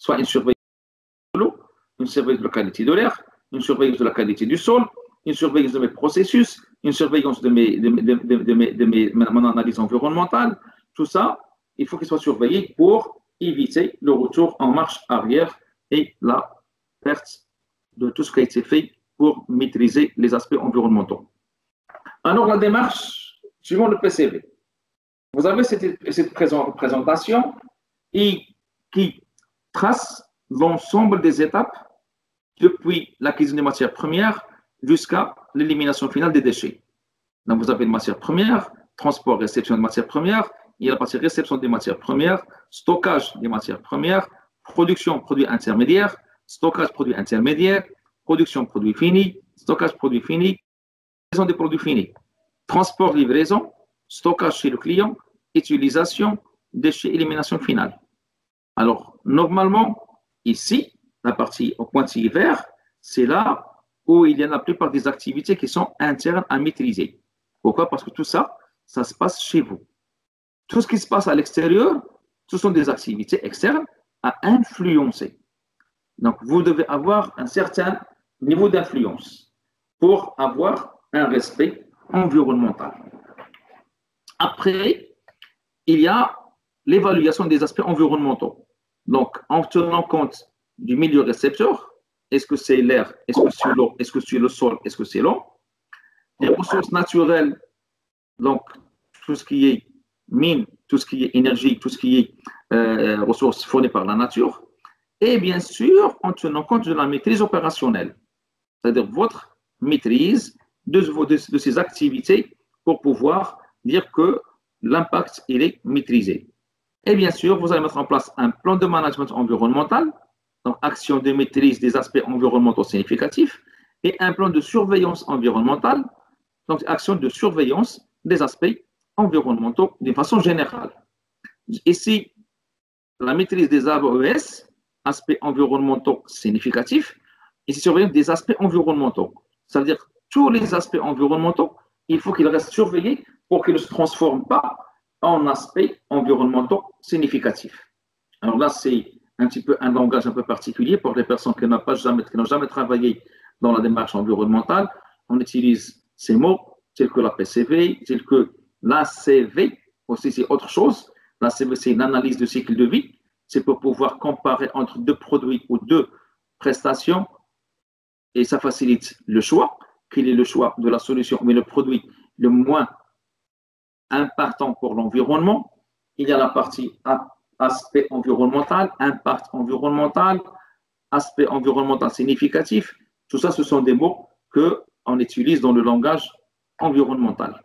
soit une surveillance de l'eau, une surveillance de la qualité de l'air, une surveillance de la qualité du sol, une surveillance de mes processus, une surveillance de mon analyse environnementale. Tout ça, il faut qu'il soit surveillé pour éviter le retour en marche arrière et la perte de tout ce qui a été fait pour maîtriser les aspects environnementaux. Alors, la démarche, suivant le PCV. Vous avez cette présentation qui trace l'ensemble des étapes depuis l'acquisition des matières premières jusqu'à l'élimination finale des déchets. Donc, vous avez une matière première, transport, réception de matières premières, il y a la partie réception des matières premières, stockage des matières premières, production produits intermédiaires, stockage produits intermédiaires, production produits finis, stockage produits finis, livraison des produits finis, transport, livraison, stockage chez le client, utilisation, déchets, élimination finale. Alors, normalement, ici, la partie au pointillé vert, c'est là où il y a la plupart des activités qui sont internes à maîtriser. Pourquoi? Parce que tout ça, ça se passe chez vous. Tout ce qui se passe à l'extérieur, ce sont des activités externes à influencer. Donc, vous devez avoir un certain niveau d'influence pour avoir un respect environnemental. Après, il y a l'évaluation des aspects environnementaux. Donc, en tenant compte du milieu récepteur, est-ce que c'est l'air, est-ce que c'est l'eau, est-ce que c'est le sol, est-ce que c'est l'eau, les ressources naturelles, donc tout ce qui est mine, tout ce qui est énergie, tout ce qui est ressources fournies par la nature, et bien sûr en tenant compte de la maîtrise opérationnelle, c'est-à-dire votre maîtrise de ces activités pour pouvoir dire que l'impact il est maîtrisé. Et bien sûr, vous allez mettre en place un plan de management environnemental, donc action de maîtrise des aspects environnementaux significatifs, et un plan de surveillance environnementale, donc action de surveillance des aspects environnementaux de façon générale. Ici, la maîtrise des AES, aspects environnementaux significatifs, ici surveillance des aspects environnementaux. Ça veut dire que tous les aspects environnementaux, il faut qu'ils restent surveillés pour qu'ils ne se transforment pas en aspects environnementaux significatifs. Alors là, c'est un petit peu un langage un peu particulier pour les personnes qui n'ont jamais travaillé dans la démarche environnementale. On utilise ces mots tels que la PCV, tels que l'ACV, aussi c'est autre chose. L'ACV, c'est une analyse de cycle de vie. C'est pour pouvoir comparer entre deux produits ou deux prestations et ça facilite le choix. Quel est le choix de la solution, mais le produit le moins impactant pour l'environnement. Il y a la partie aspect environnemental, impact environnemental, aspect environnemental significatif. Tout ça, ce sont des mots qu'on utilise dans le langage environnemental.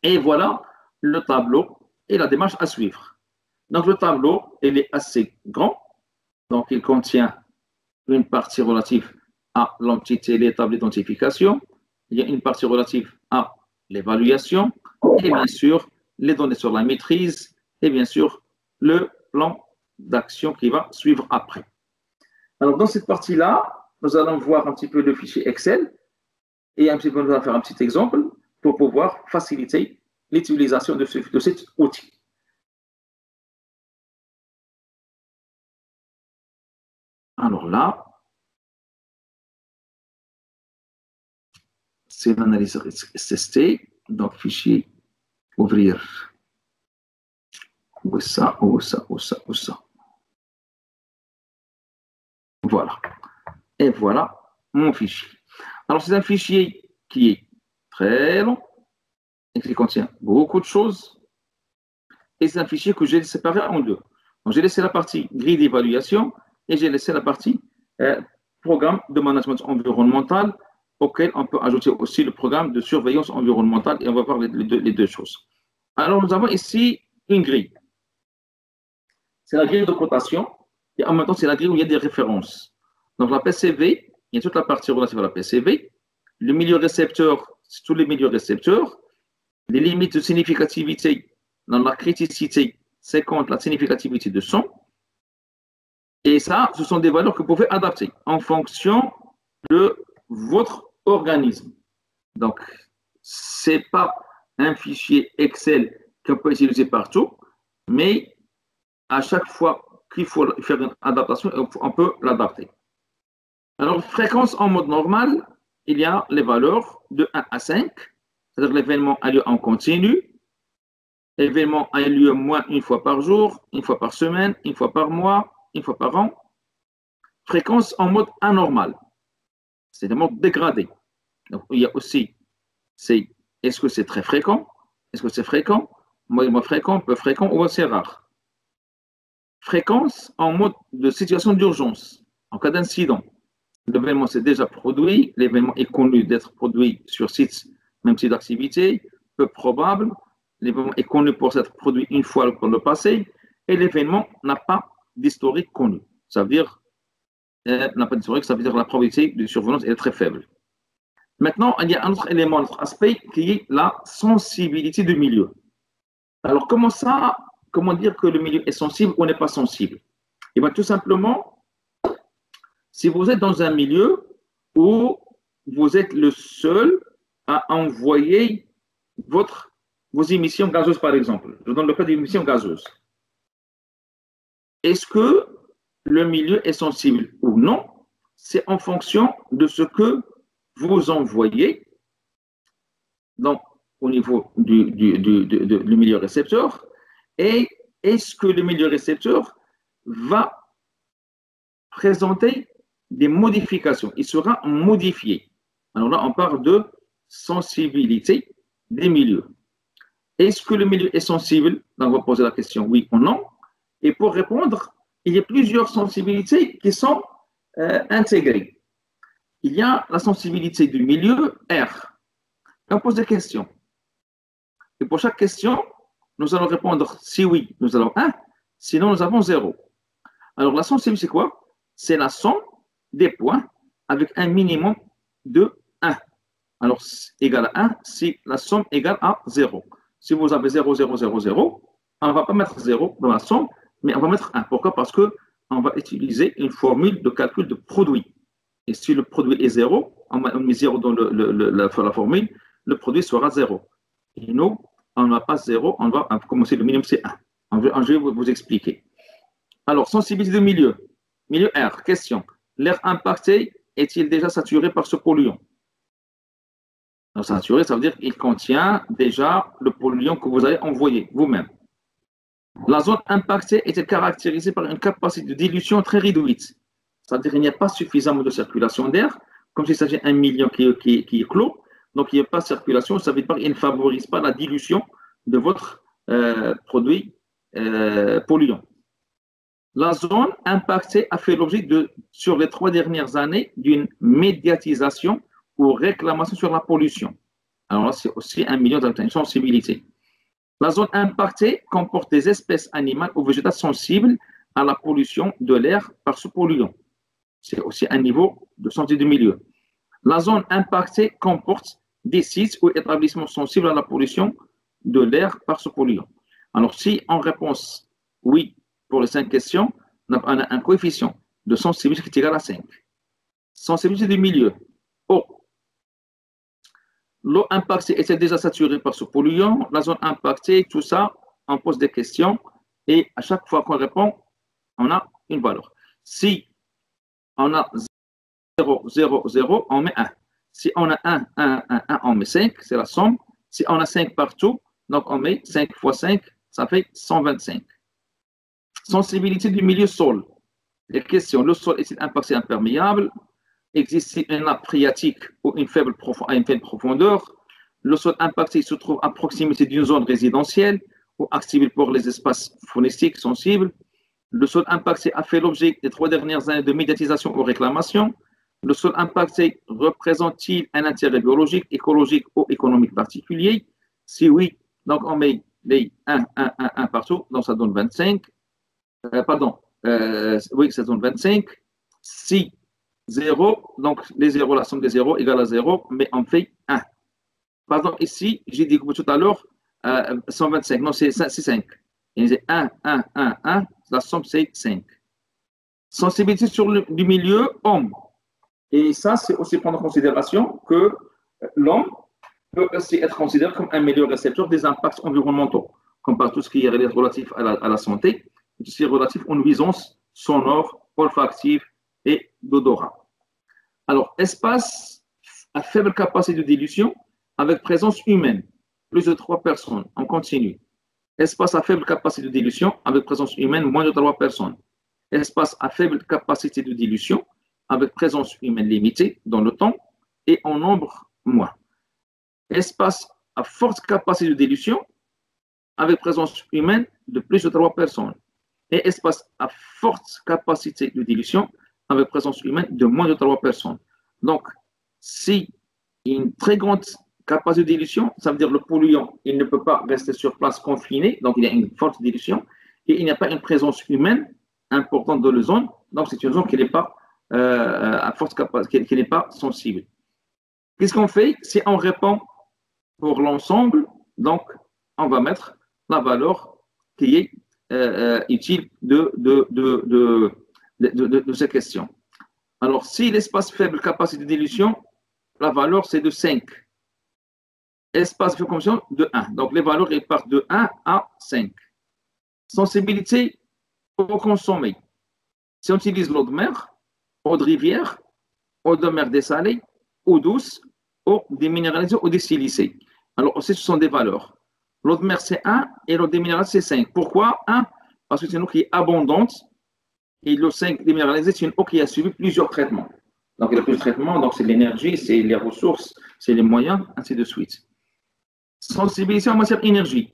Et voilà le tableau et la démarche à suivre. Donc, le tableau, il est assez grand. Donc, il contient une partie relative à l'entité, l'étape d'identification. Il y a une partie relative à l'évaluation et bien sûr les données sur la maîtrise et bien sûr le plan d'action qui va suivre après. Alors dans cette partie-là, nous allons voir un petit peu le fichier Excel et un petit peu, nous allons faire un petit exemple pour pouvoir faciliter l'utilisation de cet outil. Alors là, c'est l'analyse SST, donc fichier, ouvrir, où est ça, où est ça, où est ça, où est ça. Voilà. Et voilà mon fichier. Alors, c'est un fichier qui est très long et qui contient beaucoup de choses. Et c'est un fichier que j'ai séparé en deux. Donc, j'ai laissé la partie grille d'évaluation et j'ai laissé la partie programme de management environnemental auquel on peut ajouter aussi le programme de surveillance environnementale et on va voir les deux choses. Alors, nous avons ici une grille. C'est la grille de cotation et en même temps, c'est la grille où il y a des références. Donc, la PCV, il y a toute la partie relative à la PCV. Le milieu récepteur, c'est tous les milieux récepteurs. Les limites de significativité dans la criticité, c'est contre la significativité de son. Et ça, ce sont des valeurs que vous pouvez adapter en fonction de votre organisme. Donc, ce n'est pas un fichier Excel qu'on peut utiliser partout, mais à chaque fois qu'il faut faire une adaptation et on peut l'adapter. Alors, fréquence en mode normal, il y a les valeurs de 1 à 5, c'est-à-dire l'événement a lieu en continu, l'événement a lieu moins une fois par jour, une fois par semaine, une fois par mois, une fois par an. Fréquence en mode anormal, c'est un mode dégradé. Donc, il y a aussi, est-ce que c'est très fréquent? Est-ce que c'est fréquent? Moins fréquent, peu fréquent ou assez rare? Fréquence en mode de situation d'urgence, en cas d'incident. L'événement s'est déjà produit, l'événement est connu d'être produit sur site, même type d'activité, peu probable, l'événement est connu pour s'être produit une fois dans le passé, et l'événement n'a pas d'historique connu. Ça veut dire, n'a pas d'historique, ça veut dire que la probabilité de survenance est très faible. Maintenant, il y a un autre élément, un autre aspect qui est la sensibilité du milieu. Alors, comment dire que le milieu est sensible ou n'est pas sensible? Et bien, tout simplement, si vous êtes dans un milieu où vous êtes le seul à envoyer vos émissions gazeuses, par exemple, je donne le cas d'émissions gazeuses. Est-ce que le milieu est sensible ou non? C'est en fonction de ce que vous envoyez donc, au niveau du milieu récepteur, et est-ce que le milieu récepteur va présenter des modifications? Il sera modifié. Alors là, on parle de sensibilité des milieux. Est-ce que le milieu est sensible? Donc, on va poser la question oui ou non. Et pour répondre, il y a plusieurs sensibilités qui sont intégrées. Il y a la sensibilité du milieu R. On pose des questions. Et pour chaque question, nous allons répondre si oui, nous avons 1, sinon nous avons 0. Alors la sensibilité, c'est quoi? C'est la somme des points avec un minimum de 1. Alors, égal à 1 si la somme égale à 0. Si vous avez 0, 0, 0, 0, on ne va pas mettre 0 dans la somme, mais on va mettre 1. Pourquoi? Parce qu'on va utiliser une formule de calcul de produit. Et si le produit est 0, on met 0 dans la formule, le produit sera 0. Et nous, on n'a pas 0, on va commencer, le minimum c'est 1. Je vais vous expliquer. Alors, sensibilité de milieu. Milieu R, question. L'air impacté est-il déjà saturé par ce polluant? Alors, saturé, ça veut dire qu'il contient déjà le polluant que vous avez envoyé vous-même. La zone impactée est caractérisée par une capacité de dilution très réduite. C'est-à-dire qu'il n'y a pas suffisamment de circulation d'air, comme s'il s'agit d'un milieu qui est clos. Donc, il n'y a pas de circulation, ça veut dire qu'il ne favorise pas la dilution de votre produit polluant. La zone impactée a fait l'objet, sur les 3 dernières années, d'une médiatisation ou réclamation sur la pollution. Alors là, c'est aussi un milieu d'une sensibilité. La zone impactée comporte des espèces animales ou végétales sensibles à la pollution de l'air par ce polluant. C'est aussi un niveau de santé du milieu. La zone impactée comporte des sites ou établissements sensibles à la pollution de l'air par ce polluant. Alors, si en réponse oui pour les 5 questions, on a un coefficient de sensibilité qui est égal à 5. Sensibilité du milieu. O. L'eau impactée est-elle déjà saturée par ce polluant? La zone impactée, tout ça, on pose des questions et à chaque fois qu'on répond, on a une valeur. Si on a 0, 0, 0, on met 1. Si on a 1, 1, 1, 1, on met 5, c'est la somme. Si on a 5 partout, donc on met 5 fois 5, ça fait 125. Sensibilité du milieu sol. Les questions, le sol est-il impacté imperméable? Existe-t-il une nappe phréatique ou une faible profondeur? Le sol impacté se trouve à proximité d'une zone résidentielle ou accessible pour les espaces faunistiques sensibles. Le sol impacté a fait l'objet des 3 dernières années de médiatisation ou réclamation. Le sol impacté représente-t-il un intérêt biologique, écologique ou économique particulier? Si oui, donc on met les 1, 1, 1, 1 partout, donc ça donne 25. Oui, ça donne 25. Si 0, donc les 0, la somme des 0 égale à 0, mais on fait 1. Pardon, ici, j'ai dit tout à l'heure 125, non, c'est 5. Et c'est 1, 1, 1, 1, la somme c'est 5. Sensibilité du milieu, homme. Et ça, c'est aussi prendre en considération que l'homme peut aussi être considéré comme un milieu récepteur des impacts environnementaux, comme par tout ce qui est relatif à la santé. est aussi relatif aux nuisances sonores, olfactives et d'odorat. Alors, espace à faible capacité de dilution avec présence humaine, plus de 3 personnes, on continue. Espace à faible capacité de dilution avec présence humaine, moins de 3 personnes. Espace à faible capacité de dilution avec présence humaine limitée dans le temps et en nombre moins. Espace à forte capacité de dilution avec présence humaine de plus de 3 personnes. Et espace à forte capacité de dilution avec présence humaine de moins de 3 personnes. Donc, si une très grande capacité de dilution, ça veut dire le polluant, il ne peut pas rester sur place confiné, donc il y a une forte dilution, et il n'y a pas une présence humaine importante dans la zone, donc c'est une zone qui n'est pas à forte capacité, qui n'est pas sensible. Qu'est-ce qu'on fait? Si on répond pour l'ensemble, donc on va mettre la valeur qui est utile de cette question. Alors, si l'espace faible capacité de dilution, la valeur c'est de 5. Espace de consommation de 1. Donc, les valeurs elles partent de 1 à 5. Sensibilité au consommé. Si on utilise l'eau de mer, eau de rivière, eau de mer dessalée, eau douce, eau déminéralisée ou désilicée. Alors, aussi, ce sont des valeurs. L'eau de mer, c'est 1 et l'eau déminéralisée, c'est 5. Pourquoi 1? Parce que c'est une eau qui est abondante et l'eau 5 déminéralisée, c'est une eau qui a subi plusieurs traitements. Donc, il y a plusieurs traitements, donc c'est l'énergie, c'est les ressources, c'est les moyens, ainsi de suite. Sensibilisation en matière d'énergie.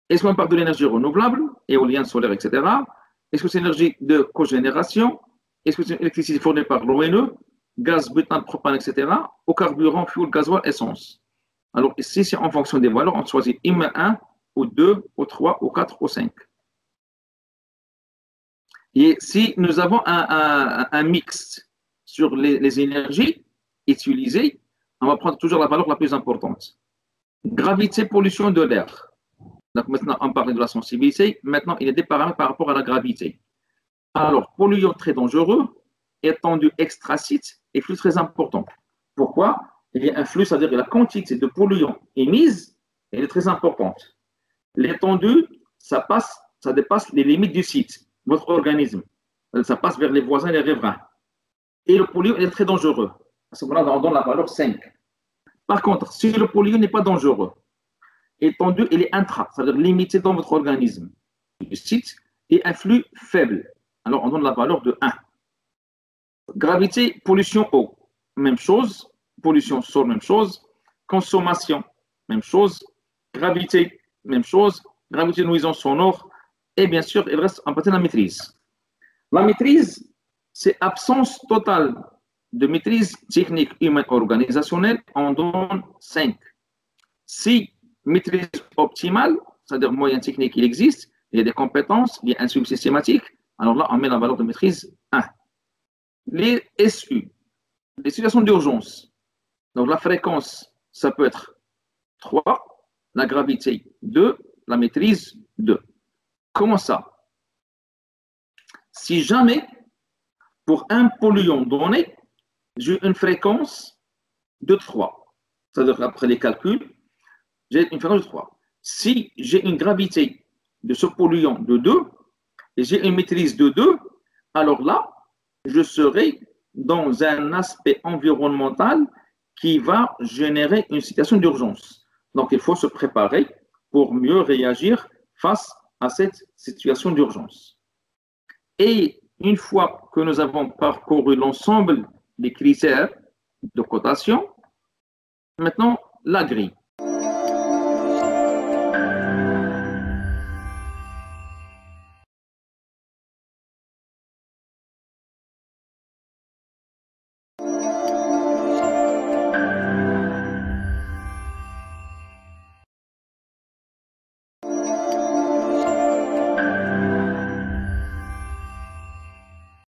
Est-ce qu'on parle de l'énergie renouvelable, éolienne, solaire, etc. Est-ce que c'est l'énergie de cogénération? Est-ce que c'est l'électricité fournie par l'ONE, gaz, butane, propane, etc. Au carburant, fuel, gasoil, essence. Alors ici, c'est en fonction des valeurs, on choisit IME1, ou 2, ou 3, ou 4, ou 5. Et si nous avons un mix sur les énergies utilisées, on va prendre toujours la valeur la plus importante. Gravité, pollution de l'air. Donc maintenant, on parlait de la sensibilité. Maintenant, il y a des paramètres par rapport à la gravité. Alors, polluant très dangereux, étendue extracite et flux très important. Pourquoi? Il y a un flux, c'est-à-dire que la quantité de polluants émise, elle est très importante. L'étendue, ça dépasse les limites du site, votre organisme. Ça passe vers les voisins et les riverains. Et le polluant est très dangereux. À ce moment-là, on donne la valeur 5. Par contre, si le polluant n'est pas dangereux, étendu, il est intra, c'est-à-dire limité dans votre organisme du site, et un flux faible. Alors, on donne la valeur de 1. Gravité, pollution eau, même chose. Pollution sol, même chose. Consommation, même chose. Gravité, même chose. Gravité de nuisance sonore. Et bien sûr, il reste en partie la maîtrise. La maîtrise, c'est absence totale de maîtrise technique humaine organisationnelle. On donne 5. Si maîtrise optimale, c'est-à-dire moyen technique, il existe, il y a des compétences, il y a un suivi systématique, alors là, on met la valeur de maîtrise 1. Les SU, les situations d'urgence, donc la fréquence, ça peut être 3, la gravité 2, la maîtrise 2. Comment ça? Si jamais, pour un polluant donné, j'ai une fréquence de 3, c'est-à-dire après les calculs, j'ai une fréquence de 3. Si j'ai une gravité de ce polluant de 2 et j'ai une maîtrise de 2, alors là, je serai dans un aspect environnemental qui va générer une situation d'urgence. Donc, il faut se préparer pour mieux réagir face à cette situation d'urgence. Et une fois que nous avons parcouru l'ensemble des critères de cotation, maintenant, la grille.